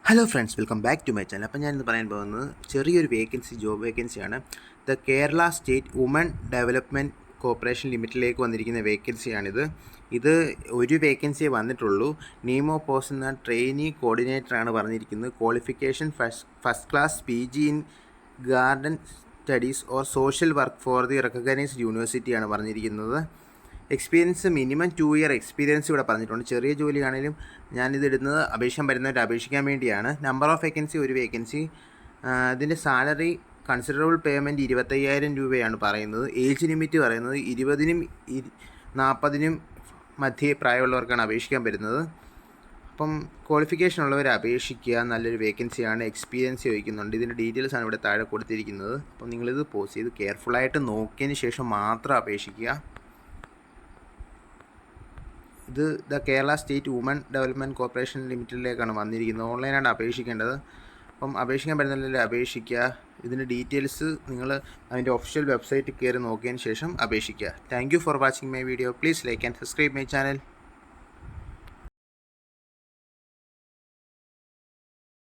Hello friends, welcome back to my channel. അപ്പോൾ ഞാനിന്ന് പറയാൻ പോകുന്നത് ചെറിയൊരു ജോബ് വേക്കൻസിയാണ്. The Kerala state woman development corporation ലിമിറ്റിലേക്ക് വന്നിരിക്കുന്ന വേക്കൻസിയാണിത്. ഇത് ഒരു വേക്കൻസിയെ വന്നിട്ടുള്ളൂ. നെയിം ഓഫ് പോസ്റ്റ് എന്ന ട്രെയിനി കോർഡിനേറ്ററാണ് പറഞ്ഞിരിക്കുന്നത്. Qualification first class PG in garden studies or social work for the recognised യൂണിവേഴ്സിറ്റിയാണ് പറഞ്ഞിരിക്കുന്നത്. എക്സ്പീരിയൻസ് മിനിമം 2 ഇയർ എക്സ്പീരിയൻസ് ഇവിടെ പറഞ്ഞിട്ടുണ്ട്. ചെറിയ ജോലിയാണെങ്കിലും ഞാനിതിടുന്നത് അപേക്ഷിക്കാൻ വേണ്ടിയാണ്. നമ്പർ ഓഫ് വേക്കൻസി ഒരു വേക്കൻസി. ഇതിൻ്റെ സാലറി കൺസിഡറബിൾ പേയ്മെൻറ്റ് 25,000 രൂപയാണ് പറയുന്നത്. ഏജ് ലിമിറ്റ് പറയുന്നത് 20-നും 40-നും മധ്യേ പ്രായമുള്ളവർക്കാണ് അപേക്ഷിക്കാൻ പറ്റുന്നത്. അപ്പം ക്വാളിഫിക്കേഷൻ ഉള്ളവർ അപേക്ഷിക്കുക. നല്ലൊരു വേക്കൻസിയാണ്. എക്സ്പീരിയൻസ് ചോദിക്കുന്നുണ്ട്. ഇതിൻ്റെ ഡീറ്റെയിൽസാണ് ഇവിടെ താഴെ കൊടുത്തിരിക്കുന്നത്. അപ്പം നിങ്ങളിത് പോസ്റ്റ് ചെയ്ത് കെയർഫുള്ളായിട്ട് നോക്കിയതിന് ശേഷം മാത്രം അപേക്ഷിക്കുക. ഇത് the Kerala state woman development corporation ലിമിറ്റഡിലേക്കാണ് വന്നിരിക്കുന്നത്. ഓൺലൈനാണ് അപേക്ഷിക്കേണ്ടത്. അപ്പം അപേക്ഷിക്കാൻ പറ്റുന്നില്ലെങ്കിൽ അപേക്ഷിക്കുക. ഇതിൻ്റെ ഡീറ്റെയിൽസ് നിങ്ങൾ അതിൻ്റെ ഒഫീഷ്യൽ വെബ്സൈറ്റിൽ കയറി നോക്കിയതിന് ശേഷം അപേക്ഷിക്കുക. Thank you for watching my video. Please like and subscribe my channel.